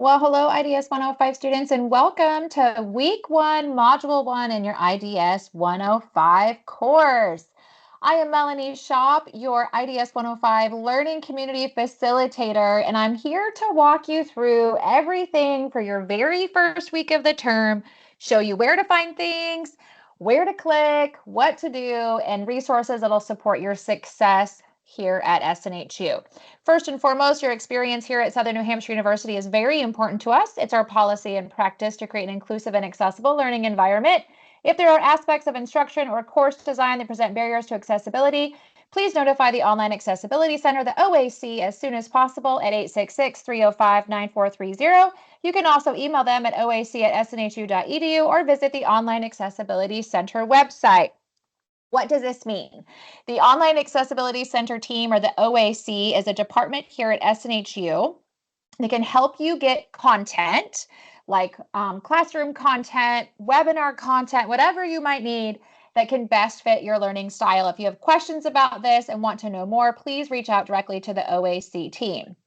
Well, hello, IDS 105 students, and welcome to week one, module one in your IDS 105 course. I am Melanie Shop, your IDS 105 Learning Community Facilitator, and I'm here to walk you through everything for your very first week of the term, show you where to find things, where to click, what to do, and resources that'll support your success here at SNHU. First and foremost, your experience here at Southern New Hampshire University is very important to us. It's our policy and practice to create an inclusive and accessible learning environment. If there are aspects of instruction or course design that present barriers to accessibility, please notify the Online Accessibility Center, the OAC, as soon as possible at 866-305-9430. You can also email them at oac@snhu.edu or visit the Online Accessibility Center website. What does this mean? The Online Accessibility Center team, or the OAC, is a department here at SNHU that can help you get content like classroom content, webinar content, whatever you might need that can best fit your learning style. If you have questions about this and want to know more, please reach out directly to the OAC team.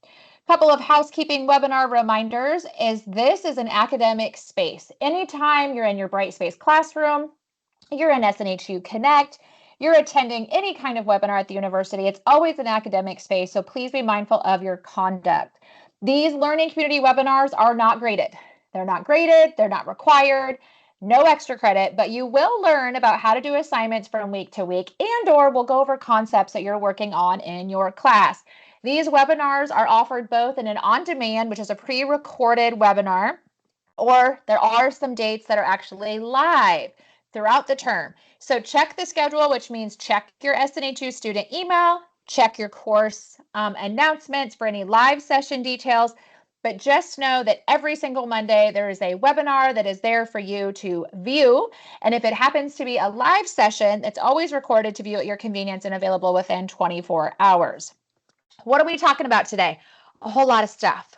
Couple of housekeeping webinar reminders is this is an academic space. Anytime you're in your Brightspace classroom, you're in SNHU Connect, you're attending any kind of webinar at the university, it's always an academic space, so please be mindful of your conduct. These learning community webinars are not graded. They're not graded, they're not required, no extra credit, but you will learn about how to do assignments from week to week and/or we'll go over concepts that you're working on in your class. These webinars are offered both in an on-demand, which is a pre-recorded webinar, or there are some dates that are actually live throughout the term. So check the schedule, which means check your SNHU student email, check your course announcements for any live session details, but just know that every single Monday there is a webinar that is there for you to view. And if it happens to be a live session, it's always recorded to view at your convenience and available within 24 hours. What are we talking about today? A whole lot of stuff,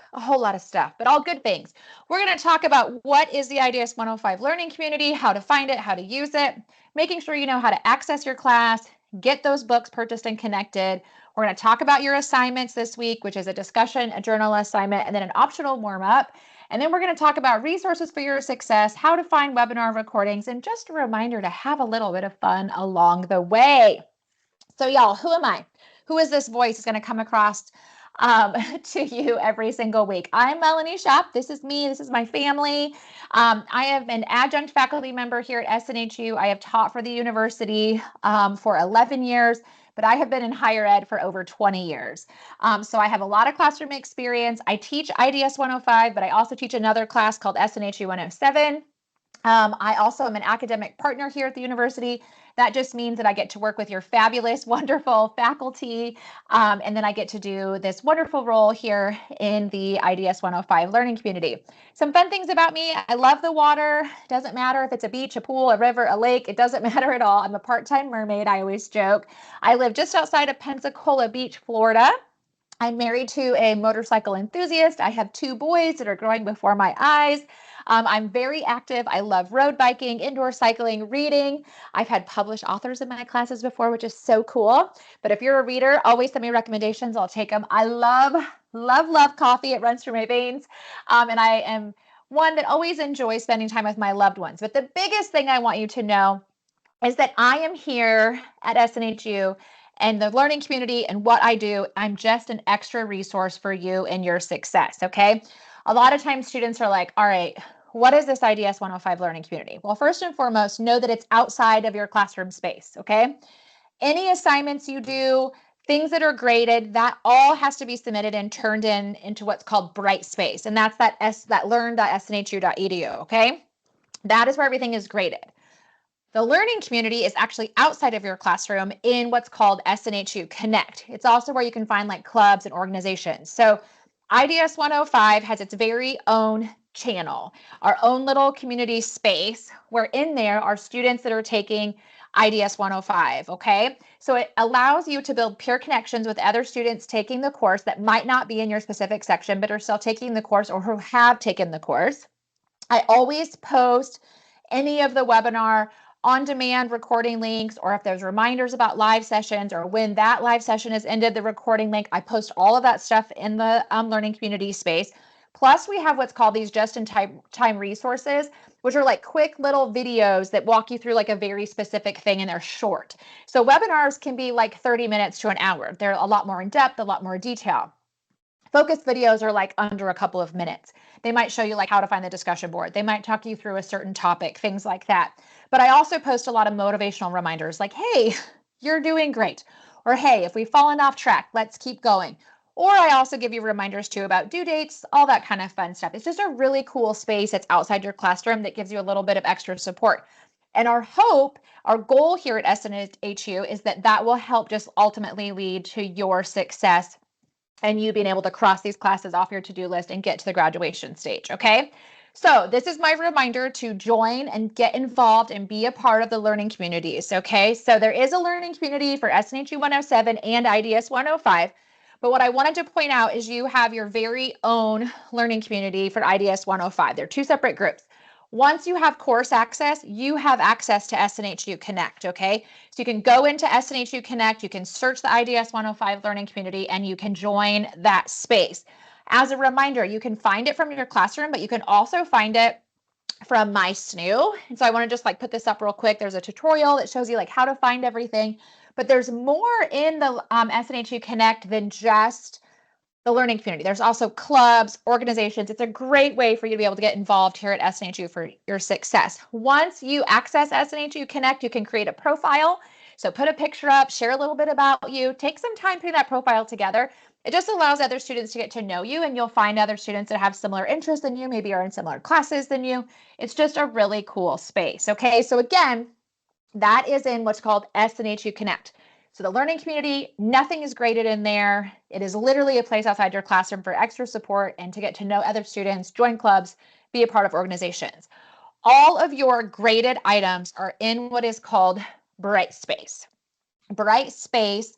but all good things. We're going to talk about what is the IDS 105 learning community, how to find it, how to use it, making sure you know how to access your class, get those books purchased and connected. We're going to talk about your assignments this week, which is a discussion, a journal assignment, and then an optional warm-up. And then we're going to talk about resources for your success, how to find webinar recordings, and just a reminder to have a little bit of fun along the way. So y'all, who am I? Who is this voice that's going to come across to you every single week? I'm Melanie Shop. This is me. This is my family. I am an adjunct faculty member here at SNHU. I have taught for the university for 11 years, but I have been in higher ed for over 20 years. So I have a lot of classroom experience. I teach IDS 105, but I also teach another class called SNHU 107. I also am an academic partner here at the university. That just means that I get to work with your fabulous, wonderful faculty, and then I get to do this wonderful role here in the IDS 105 learning community. Some fun things about me: I love the water. It doesn't matter if it's a beach, a pool, a river, a lake. It doesn't matter at all. I'm a part-time mermaid, I always joke. I live just outside of Pensacola Beach, Florida. I'm married to a motorcycle enthusiast. I have 2 boys that are growing before my eyes. I'm very active. I love road biking, indoor cycling, reading. I've had published authors in my classes before, which is so cool. But if you're a reader, always send me recommendations. I'll take them. I love coffee. It runs through my veins. And I am one that always enjoys spending time with my loved ones. But the biggest thing I want you to know is that I am here at SNHU and the learning community and what I do. I'm just an extra resource for you and your success, okay? A lot of times students are like, all right, what is this IDS 105 learning community? Well, first and foremost, know that it's outside of your classroom space, okay? Any assignments you do, things that are graded, that all has to be submitted and turned into what's called Brightspace. And that's that learn.snhu.edu, okay? That is where everything is graded. The learning community is actually outside of your classroom in what's called SNHU Connect. It's also where you can find like clubs and organizations. So IDS 105 has its very own channel, our own little community space, where in there are students that are taking IDS 105, okay? So it allows you to build peer connections with other students taking the course that might not be in your specific section, but are still taking the course or who have taken the course. I always post any of the webinar on-demand recording links, or if there's reminders about live sessions or when that live session is ended, the recording link. I post all of that stuff in the learning community space. Plus, we have what's called these just-in-time resources, which are like quick little videos that walk you through like a very specific thing, and they're short. So webinars can be like 30 minutes to an hour. They're a lot more in depth, a lot more detail. Focus videos are like under a couple of minutes. They might show you like how to find the discussion board. They might talk you through a certain topic, things like that. But I also post a lot of motivational reminders like, hey, you're doing great. Or hey, if we've fallen off track, let's keep going. Or I also give you reminders too about due dates, all that kind of fun stuff. It's just a really cool space that's outside your classroom that gives you a little bit of extra support. And our hope, our goal here at SNHU is that that will help just ultimately lead to your success and you being able to cross these classes off your to-do list and get to the graduation stage, okay? So this is my reminder to join and get involved and be a part of the learning communities, okay? So there is a learning community for SNHU 107 and IDS 105, but what I wanted to point out is you have your very own learning community for IDS 105. They're two separate groups. Once you have course access, you have access to SNHU Connect, okay? So you can go into SNHU Connect, you can search the IDS 105 learning community, and you can join that space. As a reminder, you can find it from your classroom, but you can also find it from my SNU. And so I want to just like put this up real quick. There's a tutorial that shows you like how to find everything, but there's more in the SNHU Connect than just the learning community. There's also clubs, organizations. It's a great way for you to be able to get involved here at SNHU for your success. Once you access SNHU Connect, you can create a profile. So put a picture up, share a little bit about you, take some time putting that profile together. It just allows other students to get to know you, and you'll find other students that have similar interests than you, maybe are in similar classes than you. It's just a really cool space. Okay, so again, that is in what's called SNHU Connect. So the learning community, nothing is graded in there. It is literally a place outside your classroom for extra support and to get to know other students, join clubs, be a part of organizations. All of your graded items are in what is called Brightspace. Brightspace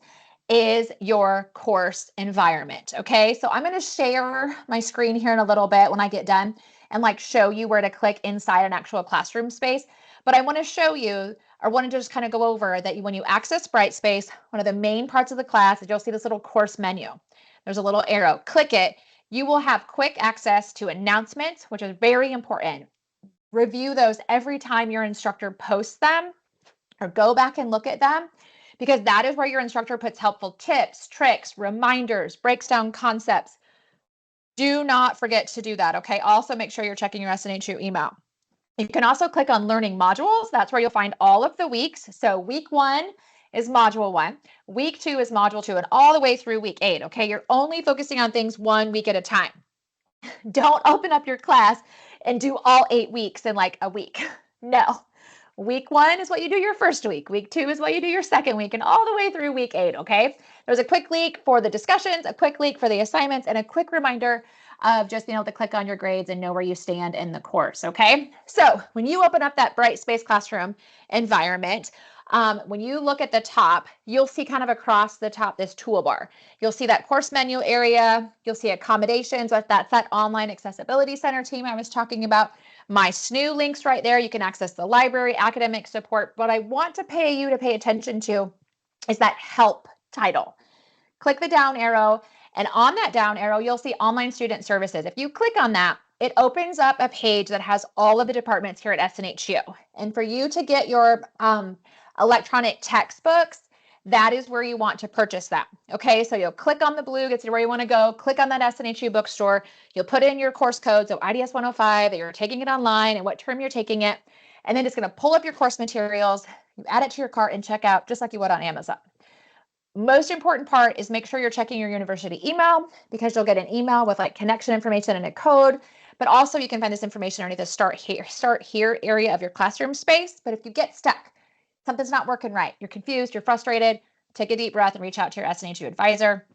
is your course environment. Okay, so I'm going to share my screen here in a little bit when I get done and like show you where to click inside an actual classroom space. But I want to show you, or want to just kind of go over that when you access Brightspace, one of the main parts of the class is you'll see this little course menu. There's a little arrow. Click it. You will have quick access to announcements, which is very important. Review those every time your instructor posts them, or go back and look at them, because that is where your instructor puts helpful tips, tricks, reminders, breaks down concepts. Do not forget to do that, okay? Also, make sure you're checking your SNHU email. You can also click on learning modules. That's where you'll find all of the weeks. So week 1 is module 1. Week 2 is module 2, and all the way through week 8, okay? You're only focusing on things 1 week at a time. Don't open up your class and do all 8 weeks in like a week. No. Week 1 is what you do your first week. Week 2 is what you do your second week, and all the way through week 8, okay? There's a quick link for the discussions, a quick link for the assignments, and a quick reminder of just being able to click on your grades and know where you stand in the course, okay? So when you open up that Brightspace classroom environment, when you look at the top, you'll see kind of across the top this toolbar. You'll see that course menu area. You'll see accommodations. That's that online accessibility center team I was talking about. My SNU links right there. You can access the library, academic support. What I want to pay you to pay attention to is that help title. Click the down arrow, and on that down arrow, you'll see online student services. If you click on that, it opens up a page that has all of the departments here at SNHU. And for you to get your electronic textbooks, that is where you want to purchase them. Okay, so you'll click on the blue, gets you where you want to go, click on that SNHU bookstore, you'll put in your course code, so IDS 105, that you're taking it online and what term you're taking it, and then it's going to pull up your course materials, you add it to your cart and check out just like you would on Amazon. Most important part is make sure you're checking your university email, because you'll get an email with like connection information and a code, but also you can find this information underneath the start here area of your classroom space. But if you get stuck, something's not working right, you're confused, you're frustrated, take a deep breath and reach out to your SNHU advisor.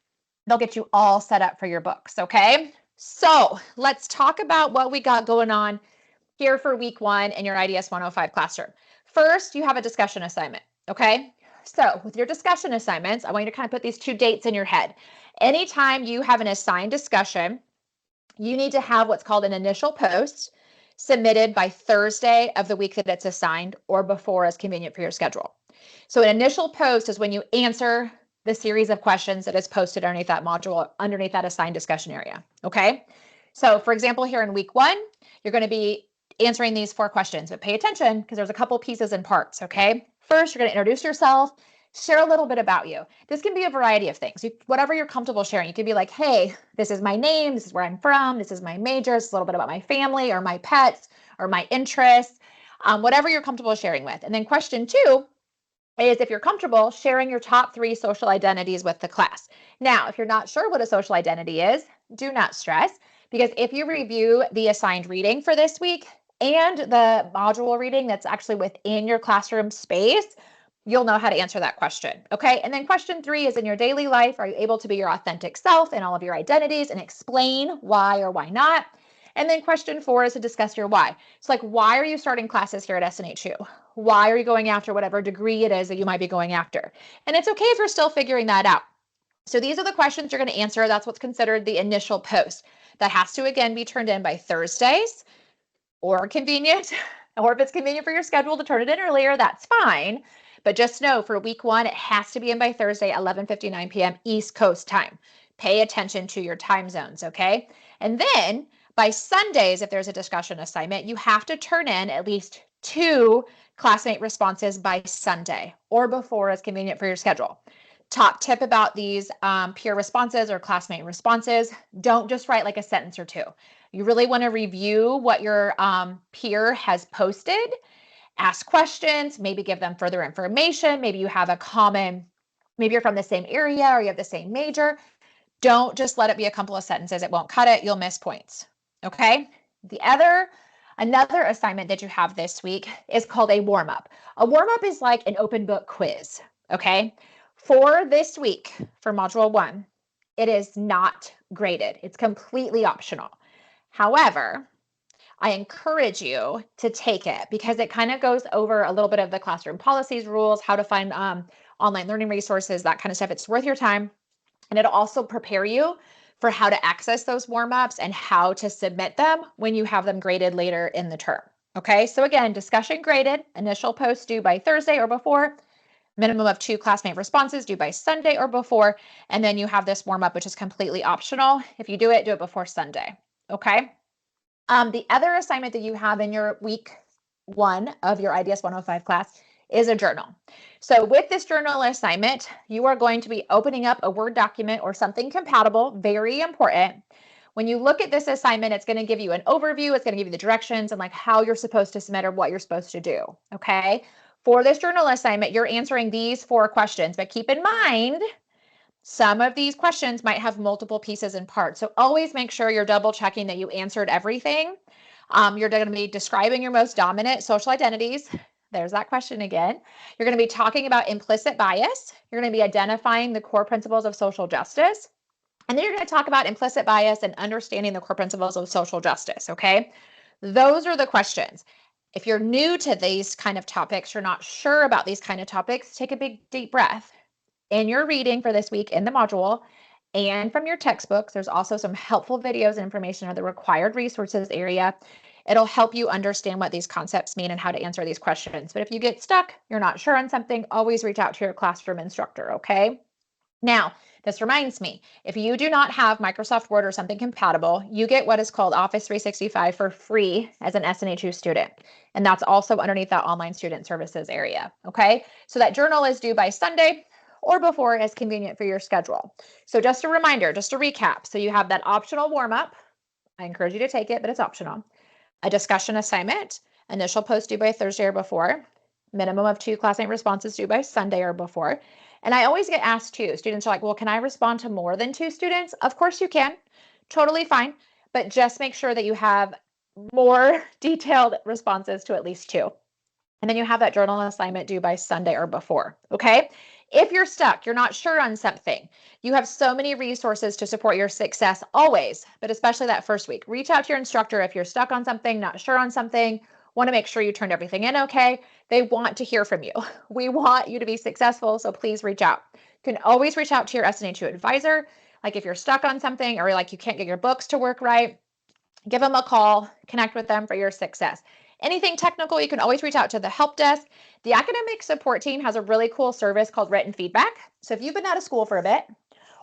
They'll get you all set up for your books, okay? So let's talk about what we got going on here for week 1 in your IDS 105 classroom. First, you have a discussion assignment, okay? So with your discussion assignments, I want you to kind of put these 2 dates in your head. Anytime you have an assigned discussion, you need to have what's called an initial post submitted by Thursday of the week that it's assigned, or before as convenient for your schedule. So an initial post is when you answer the series of questions that is posted underneath that module, underneath that assigned discussion area, okay? So for example, here in week 1, you're going to be answering these 4 questions, but pay attention because there's a couple pieces and parts, okay? First, you're going to introduce yourself, share a little bit about you. This can be a variety of things, whatever you're comfortable sharing. You can be like, hey, this is my name, this is where I'm from, this is my major, this is a little bit about my family or my pets or my interests, whatever you're comfortable sharing with. And then question 2 is, if you're comfortable, sharing your top 3 social identities with the class. Now, if you're not sure what a social identity is, do not stress, because if you review the assigned reading for this week and the module reading that's actually within your classroom space, you'll know how to answer that question, okay? And then question 3 is, in your daily life, are you able to be your authentic self in all of your identities and explain why or why not? And then question 4 is to discuss your why. It's like, why are you starting classes here at SNHU? Why are you going after whatever degree it is that you might be going after? And it's okay if you're still figuring that out. So these are the questions you're going to answer. That's what's considered the initial post. That has to, again, be turned in by Thursdays, or convenient, or if it's convenient for your schedule to turn it in earlier, that's fine. But just know for week 1, it has to be in by Thursday, 11:59 p.m. East Coast time. Pay attention to your time zones, okay? And then by Sundays, if there's a discussion assignment, you have to turn in at least 2 classmate responses by Sunday or before, as convenient for your schedule. Top tip about these peer responses or classmate responses: don't just write like a sentence or 2. You really want to review what your peer has posted, ask questions, maybe give them further information. Maybe you have a common, maybe you're from the same area or you have the same major. Don't just let it be a couple of sentences. It won't cut it. You'll miss points. Okay. Another assignment that you have this week is called a warm-up. A warm-up is like an open book quiz. Okay. For this week, for module 1, it is not graded. It's completely optional. However, I encourage you to take it because it kind of goes over a little bit of the classroom policies, rules, how to find online learning resources, that kind of stuff. It's worth your time. And it'll also prepare you for how to access those warm-ups and how to submit them when you have them graded later in the term. Okay, so again, discussion graded, initial post due by Thursday or before, minimum of 2 classmate responses due by Sunday or before, and then you have this warm-up, which is completely optional. If you do it before Sunday. Okay. The other assignment that you have in your week 1 of your IDS 105 class is a journal. So with this journal assignment, you are going to be opening up a Word document or something compatible, very important. When you look at this assignment, it's going to give you an overview. It's going to give you the directions and like how you're supposed to submit or what you're supposed to do. Okay. For this journal assignment, you're answering these 4 questions, but keep in mind, some of these questions might have multiple pieces and parts. So always make sure you're double checking that you answered everything. You're going to be describing your most dominant social identities. There's that question again. You're going to be talking about implicit bias. You're going to be identifying the core principles of social justice. And then you're going to talk about implicit bias and understanding the core principles of social justice, okay? Those are the questions. If you're new to these kind of topics, you're not sure about these kind of topics, take a big deep breath. In your reading for this week in the module and from your textbooks, there's also some helpful videos and information in the required resources area. It'll help you understand what these concepts mean and how to answer these questions. But if you get stuck, you're not sure on something, always reach out to your classroom instructor, okay? Now, this reminds me, if you do not have Microsoft Word or something compatible, you get what is called Office 365 for free as an SNHU student. And that's also underneath that online student services area, okay? So that journal is due by Sunday or before, as convenient for your schedule. So just a reminder, just to recap. So you have that optional warm-up. I encourage you to take it, but it's optional. A discussion assignment, initial post due by Thursday or before, minimum of 2 classmate responses due by Sunday or before. And I always get asked too, students are like, well, can I respond to more than 2 students? Of course you can, totally fine. But just make sure that you have more detailed responses to at least 2. And then you have that journal assignment due by Sunday or before, okay? If you're stuck, you're not sure on something, you have so many resources to support your success always, but especially that first week. Reach out to your instructor if you're stuck on something, not sure on something, want to make sure you turned everything in okay. They want to hear from you. We want you to be successful, so please reach out. You can always reach out to your SNHU advisor. Like if you're stuck on something or like you can't get your books to work right, give them a call, connect with them for your success. Anything technical, you can always reach out to the help desk. The academic support team has a really cool service called written feedback. So if you've been out of school for a bit,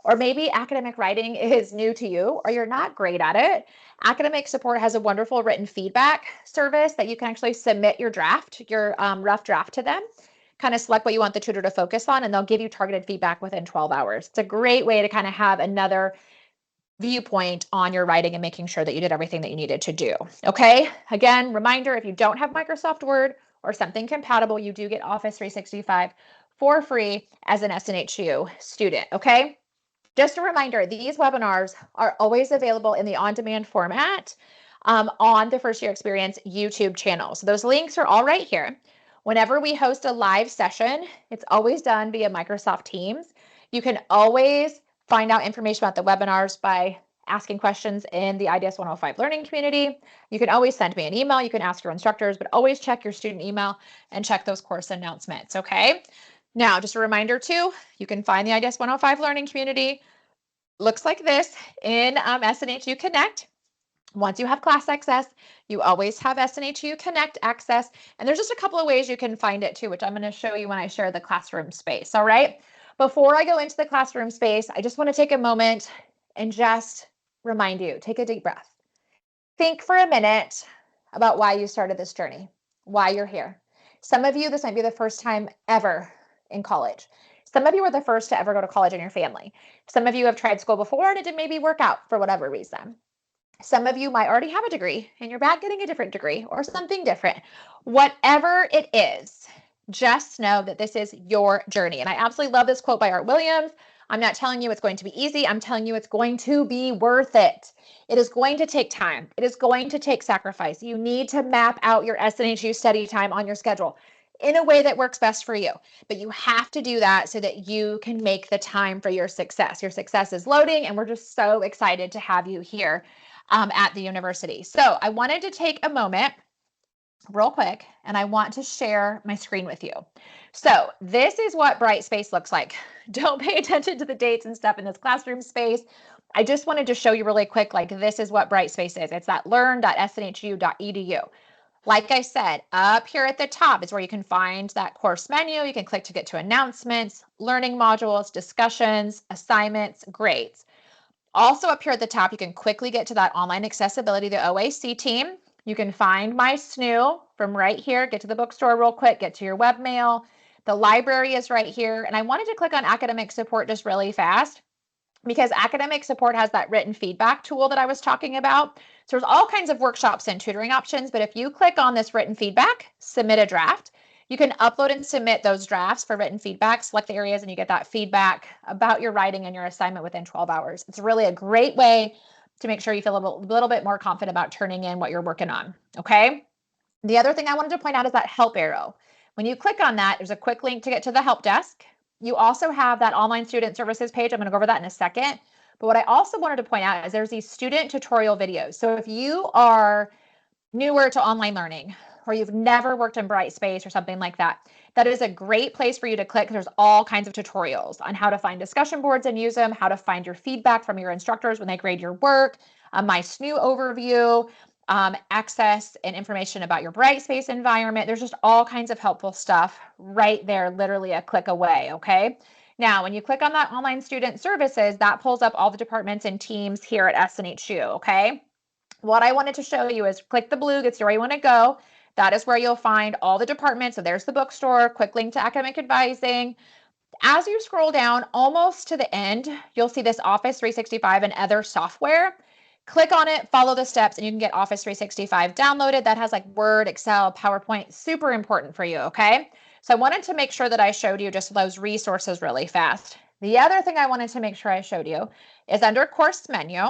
or maybe academic writing is new to you or you're not great at it. Academic Support has a wonderful written feedback service that you can actually submit your draft, your rough draft to them, kind of select what you want the tutor to focus on, and they'll give you targeted feedback within 12 hours. It's a great way to kind of have another viewpoint on your writing and making sure that you did everything that you needed to do. Okay. Again, reminder, if you don't have Microsoft Word or something compatible, you do get Office 365 for free as an SNHU student. Okay. Just a reminder, these webinars are always available in the on-demand format on the First Year Experience YouTube channel. So those links are all right here. Whenever we host a live session, it's always done via Microsoft Teams. You can always find out information about the webinars by asking questions in the IDS 105 learning community. You can always send me an email. You can ask your instructors, but always check your student email and check those course announcements, okay? Now, just a reminder too, you can find the IDS 105 learning community. Looks like this in SNHU Connect. Once you have class access, you always have SNHU Connect access. And there's just a couple of ways you can find it too, which I'm going to show you when I share the classroom space. All right. Before I go into the classroom space, I just want to take a moment and just remind you, take a deep breath. Think for a minute about why you started this journey, why you're here. Some of you, this might be the first time ever in college. Some of you are the first to ever go to college in your family. Some of you have tried school before and it didn't maybe work out for whatever reason. Some of you might already have a degree and you're back getting a different degree or something different. Whatever it is, just know that this is your journey. And I absolutely love this quote by Art Williams. I'm not telling you it's going to be easy. I'm telling you it's going to be worth it. It is going to take time. It is going to take sacrifice. You need to map out your SNHU study time on your schedule in a way that works best for you. But you have to do that so that you can make the time for your success. Your success is loading, and we're just so excited to have you here at the university. So I wanted to take a moment real quick, and I want to share my screen with you. So this is what Brightspace looks like. Don't pay attention to the dates and stuff in this classroom space. I just wanted to show you really quick, like this is what Brightspace is. It's that learn.snhu.edu. Like I said, up here at the top is where you can find that course menu. You can click to get to announcements, learning modules, discussions, assignments, grades. Also up here at the top, you can quickly get to that online accessibility, the OAC team. You can find my SNU from right here, get to the bookstore real quick, get to your webmail. The library is right here. And I wanted to click on academic support just really fast because academic support has that written feedback tool that I was talking about. So there's all kinds of workshops and tutoring options, but if you click on this written feedback, submit a draft, you can upload and submit those drafts for written feedback, select the areas, and you get that feedback about your writing and your assignment within 12 hours. It's really a great way to make sure you feel a little bit more confident about turning in what you're working on, okay? The other thing I wanted to point out is that help arrow. When you click on that, there's a quick link to get to the help desk. You also have that online student services page. I'm going to go over that in a second. But what I also wanted to point out is there's these student tutorial videos. So if you are newer to online learning, or you've never worked in Brightspace or something like that, that is a great place for you to click. There's all kinds of tutorials on how to find discussion boards and use them, how to find your feedback from your instructors when they grade your work, my SNU overview, access and information about your Brightspace environment. There's just all kinds of helpful stuff right there, literally a click away, okay? Now, when you click on that online student services, that pulls up all the departments and teams here at SNHU, okay? What I wanted to show you is click the blue, gets you where you want to go. That is where you'll find all the departments. So there's the bookstore, quick link to academic advising. As you scroll down almost to the end, you'll see this Office 365 and other software. Click on it, follow the steps, and you can get Office 365 downloaded. That has like Word, Excel, PowerPoint, super important for you, okay? So I wanted to make sure that I showed you just those resources really fast. The other thing I wanted to make sure I showed you is under course menu,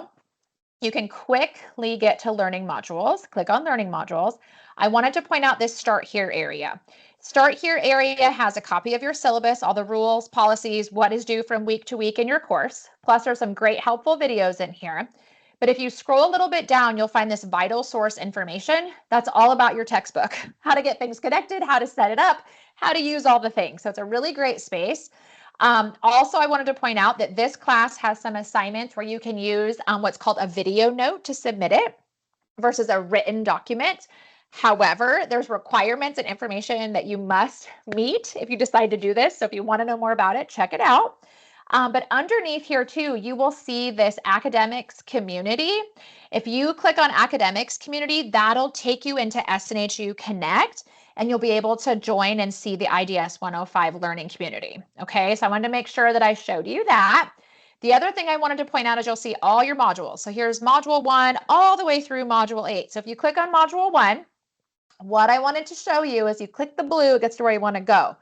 you can quickly get to learning modules. Click on learning modules. I wanted to point out this start here area. Start here area has a copy of your syllabus, all the rules, policies, what is due from week to week in your course. Plus there's some great helpful videos in here. But if you scroll a little bit down, you'll find this vital source information. That's all about your textbook, how to get things connected, how to set it up, how to use all the things. So it's a really great space. Also, I wanted to point out that this class has some assignments where you can use what's called a video note to submit it versus a written document. However, there's requirements and information that you must meet if you decide to do this. So if you want to know more about it, check it out. But underneath here too, you will see this academics community. If you click on academics community, that'll take you into SNHU Connect, and you'll be able to join and see the IDS 105 learning community. Okay, so I wanted to make sure that I showed you that. The other thing I wanted to point out is you'll see all your modules. So here's module 1 all the way through module 8. So if you click on module 1, what I wanted to show you is you click the blue, it gets to where you want to go.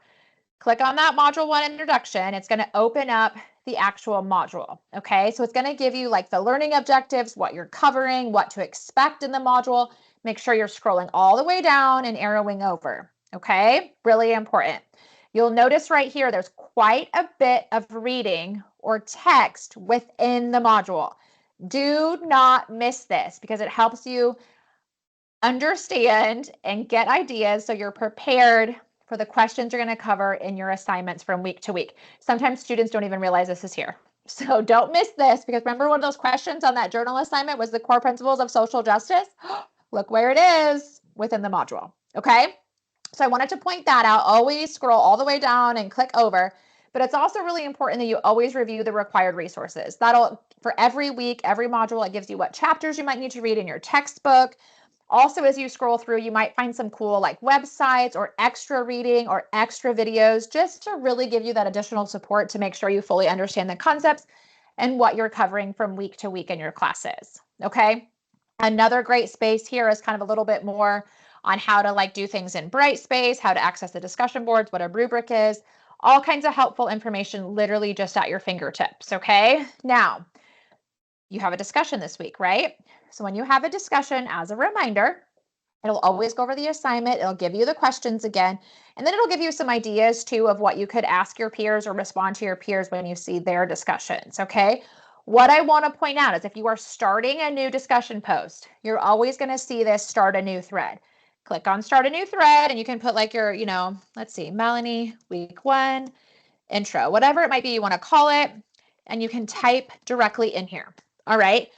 Click on that module 1 introduction. It's going to open up the actual module. Okay, so it's going to give you like the learning objectives, what you're covering, what to expect in the module. Make sure you're scrolling all the way down and arrowing over. Okay, really important. You'll notice right here, there's quite a bit of reading or text within the module. Do not miss this because it helps you understand and get ideas so you're prepared for the questions you're going to cover in your assignments from week to week. Sometimes students don't even realize this is here. So don't miss this, because remember one of those questions on that journal assignment was the core principles of social justice? Look where it is within the module. Okay, so I wanted to point that out. Always scroll all the way down and click over. But it's also really important that you always review the required resources. That'll, for every week, every module, it gives you what chapters you might need to read in your textbook. Also, as you scroll through, you might find some cool like websites or extra reading or extra videos just to really give you that additional support to make sure you fully understand the concepts and what you're covering from week to week in your classes. Okay. Another great space here is kind of a little bit more on how to like do things in Brightspace, how to access the discussion boards, what a rubric is, all kinds of helpful information literally just at your fingertips. Okay. Now, you have a discussion this week, right? So when you have a discussion, as a reminder, it'll always go over the assignment. It'll give you the questions again, and then it'll give you some ideas too of what you could ask your peers or respond to your peers when you see their discussions, okay? What I want to point out is if you are starting a new discussion post, you're always going to see this start a new thread. Click on start a new thread, and you can put like your, let's see, Melanie, week 1, intro, whatever it might be you want to call it, and you can type directly in here. All right.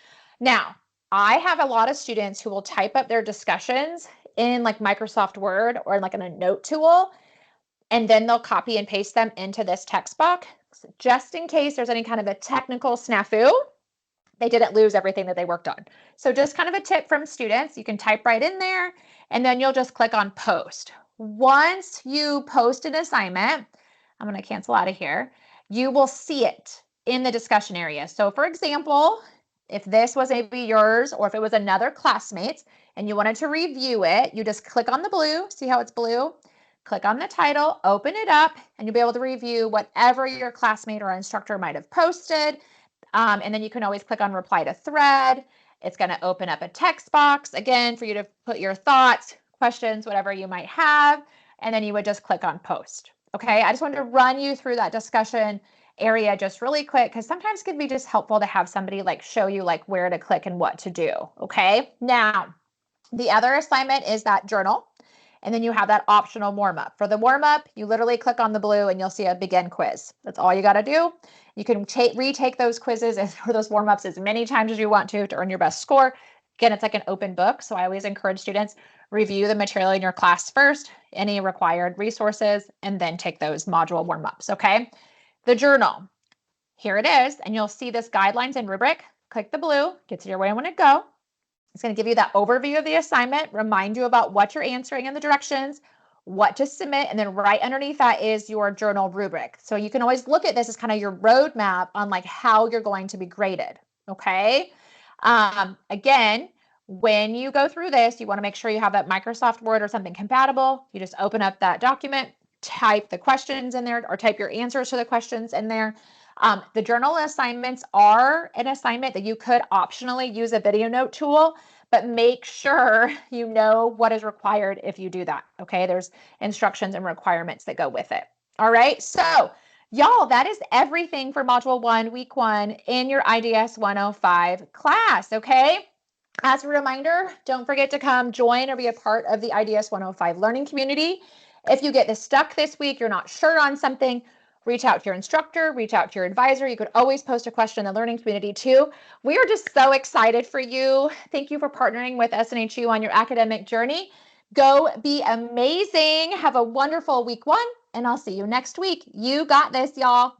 Now, I have a lot of students who will type up their discussions in like Microsoft Word or like in a note tool, and then they'll copy and paste them into this text box just in case there's any kind of a technical snafu. They didn't lose everything that they worked on. So just kind of a tip from students, you can type right in there, and then you'll just click on post. Once you post an assignment, I'm going to cancel out of here, you will see it in the discussion area. So for example, if this was maybe yours or if it was another classmate's and you wanted to review it, you just click on the blue, see how it's blue? Click on the title, open it up, and you'll be able to review whatever your classmate or instructor might have posted. And then you can always click on reply to thread. It's going to open up a text box again for you to put your thoughts, questions, whatever you might have. And then you would just click on post. Okay, I just wanted to run you through that discussion area just really quick because sometimes it can be just helpful to have somebody like show you like where to click and what to do. Okay, now the other assignment is that journal. And then you have that optional warm-up. For the warm-up, you literally click on the blue and you'll see a begin quiz. That's all you got to do. You can retake those quizzes or those warm-ups as many times as you want to earn your best score. Again, it's like an open book. So I always encourage students, review the material in your class first, any required resources, and then take those module warm-ups, okay? The journal, here it is, and you'll see this guidelines and rubric. Click the blue, gets you where you want to go. It's going to give you that overview of the assignment, remind you about what you're answering and the directions, what to submit, and then right underneath that is your journal rubric. So you can always look at this as kind of your roadmap on like how you're going to be graded, okay? Again, when you go through this, you want to make sure you have that Microsoft Word or something compatible. You just open up that document, type the questions in there or type your answers to the questions in there. The journal assignments are an assignment that you could optionally use a video note tool, but make sure you know what is required if you do that. Okay, there's instructions and requirements that go with it. All right, so y'all, that is everything for Module 1, Week 1 in your IDS 105 class. Okay. As a reminder, don't forget to come join or be a part of the IDS 105 learning community. If you get stuck this week, you're not sure on something, reach out to your instructor, reach out to your advisor. You could always post a question in the learning community too. We are just so excited for you. Thank you for partnering with SNHU on your academic journey. Go be amazing. Have a wonderful week 1, and I'll see you next week. You got this, y'all.